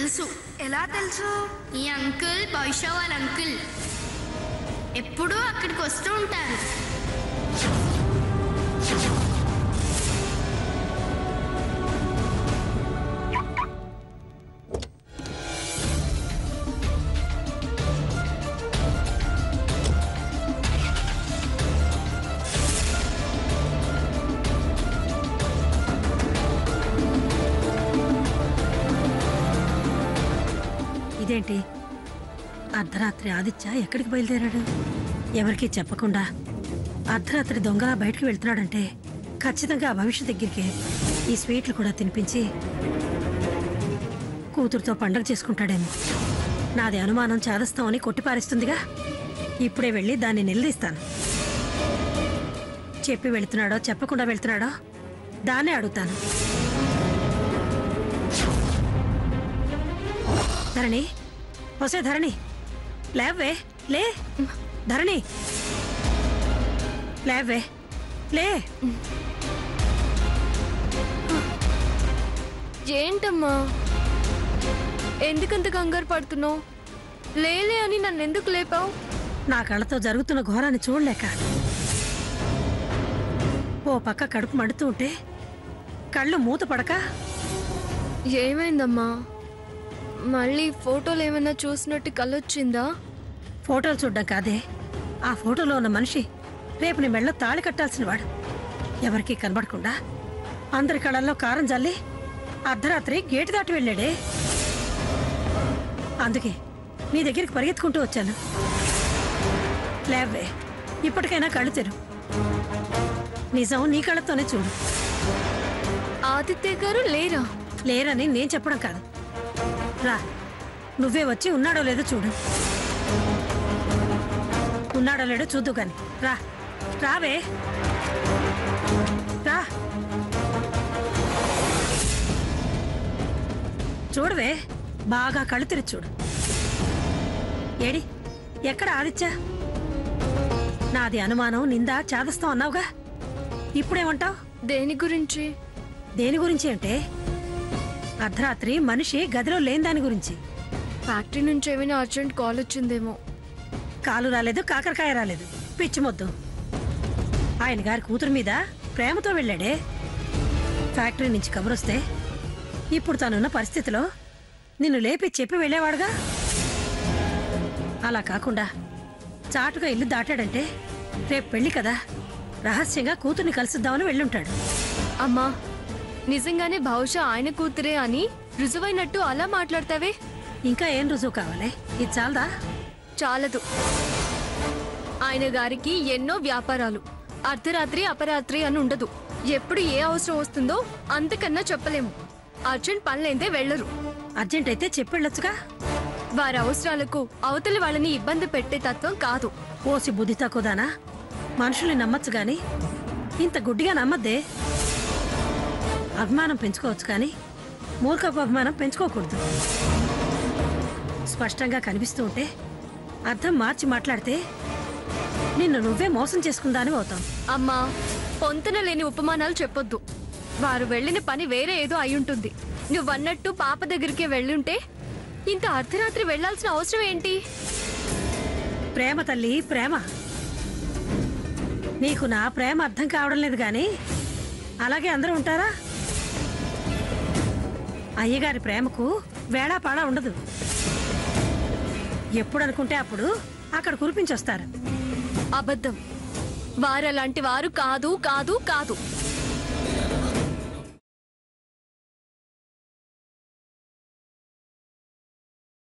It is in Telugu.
తెలుసు. ఎలా తెలుసు? ఈ అంకుల్ భవిష్య వాళ్ళ అంకుల్ ఎప్పుడూ అక్కడికి వస్తూ ఉంటారు. ఇదేంటి అర్ధరాత్రి ఆదిత్య ఎక్కడికి బయలుదేరాడు? ఎవరికీ చెప్పకుండా అర్ధరాత్రి దొంగలా బయటికి వెళ్తున్నాడంటే ఖచ్చితంగా ఆ భవిష్యత్ దగ్గరికి ఈ స్వీట్లు కూడా తినిపించి కూతురుతో పండగ చేసుకుంటాడేమో. నాది అనుమానం చాదస్తామని కొట్టిపారేస్తుందిగా. ఇప్పుడే వెళ్ళి దాన్ని నిలదీస్తాను. చెప్పి వెళ్తున్నాడో చెప్పకుండా వెళ్తున్నాడో దాన్నే అడుగుతాను. ధరణి, వసే ధరణి, లేవే, లే ధరణి, లేవే, లే. ఏంటమ్మా, ఎందుకంత కంగారు పడుతున్నావు? లేలే అని నన్ను ఎందుకు లేపావు? నా కళ్ళతో జరుగుతున్న ఘోరాన్ని చూడలేక ఓ పక్క కడుపు మడుతూ ఉంటే కళ్ళు మూత పడక. ఏమైందమ్మా? మళ్ళీ ఫోటోలు ఏమైనా చూసినట్టు కళ్ళొచ్చిందా? ఫోటోలు చూడ్డం కాదే, ఆ ఫోటోలో ఉన్న మనిషి రేపు నీ మెళ్ళో తాళి కట్టాల్సిన వాడు. ఎవరికీ కనబడకుండా అందరి కళ్ళల్లో కారం జల్లి అర్ధరాత్రి గేటు దాటి వెళ్ళాడే. అందుకే నీ దగ్గరికి పరిగెత్తుకుంటూ వచ్చాను. లేవే, ఇప్పటికైనా కళ్ళు తెరు. నిజం నీ కళ్ళతోనే చూడు. ఆదిత్య గారు లేరా? లేరని నేను చెప్పడం కాదు. రా, నువ్వే వచ్చి ఉన్నాడో లేదో చూడు. ఉన్నాడో లేడో చూద్దు కానీ రా, రావే, రా, చూడవే, బాగా కళ్ళు తెరిచి చూడు. ఏడి, ఎక్కడ ఆదిత్య? నాది అనుమానం, నిందా, చాదస్తాం అన్నావుగా. ఇప్పుడేమంటావు? దేని గురించి? దేని గురించి అంటే అర్ధరాత్రి మనిషి గదిలో లేని దాని గురించి. ఫ్యాక్టరీ నుంచి ఏమైనా అర్జెంట్ కాల్ వచ్చిందేమో. కాలు రాలేదు, కాకరకాయ రాలేదు, పిచ్చి మొద్దు. ఆయన గారి కూతురు మీద ప్రేమతో వెళ్ళాడే. ఫ్యాక్టరీ నుంచి కబురొస్తే ఇప్పుడు తనున్న పరిస్థితిలో నిన్ను లేపి చెప్పి వెళ్ళేవాడుగా. అలా కాకుండా చాటుగా ఇల్లు దాటాడంటే రేపు పెళ్లి కదా, రహస్యంగా కూతుర్ని కలుసుద్దామని వెళ్ళుంటాడు. అమ్మా, నిజంగానే బహుశా ఆయన కూతురే అని రుజువైనట్టు అలా మాట్లాడతావే. ఇంకా ఏం రుజువు కావాలి? ఇది చాలదా? చాలదు. ఆయన గారికి ఎన్నో వ్యాపారాలు, అర్ధరాత్రి అపరాత్రి అని ఉండదు. ఎప్పుడు ఏ అవసరం వస్తుందో అంతకన్నా చెప్పలేము. అర్జెంట్ పనులైతే వెళ్లరు. అర్జెంట్ అయితే చెప్పెళ్ళొచ్చుగా. వారి అవసరాలకు అవతలి వాళ్ళని ఇబ్బంది పెట్టే తత్వం కాదు. ఓసి బుద్ధి తక్కువదానా? మనుషుల్ని నమ్మచ్చు గాని ఇంత గుడ్డిగా నమ్మద్దే. అభిమానం పెంచుకోవచ్చు కానీ మూర్ఖపు అభిమానం పెంచుకోకూడదు. స్పష్టంగా కనిపిస్తూ ఉంటే అర్థం మార్చి మాట్లాడితే నిన్ను నువ్వే మోసం చేసుకుందాని అవుతాం. అమ్మా, పొంతన లేని ఉపమానాలు చెప్పొద్దు. వారు వెళ్ళిన పని వేరే ఏదో అయ్యుంటుంది. నువ్వన్నట్టు పాప దగ్గరికి వెళ్ళుంటే ఇంత అర్ధరాత్రి వెళ్లాల్సిన అవసరం ఏంటి? ప్రేమ తల్లి, ప్రేమ. నీకు నా ప్రేమ అర్థం కావడం లేదు కానీ అలాగే అందరూ ఉంటారా? అయ్యగారి ప్రేమకు వేళాపాడా ఉండదు. ఎప్పుడు అనుకుంటే అప్పుడు అక్కడ కురిపించొస్తారు. అబద్ధం. వారలాంటి వారు కాదు కాదు కాదు.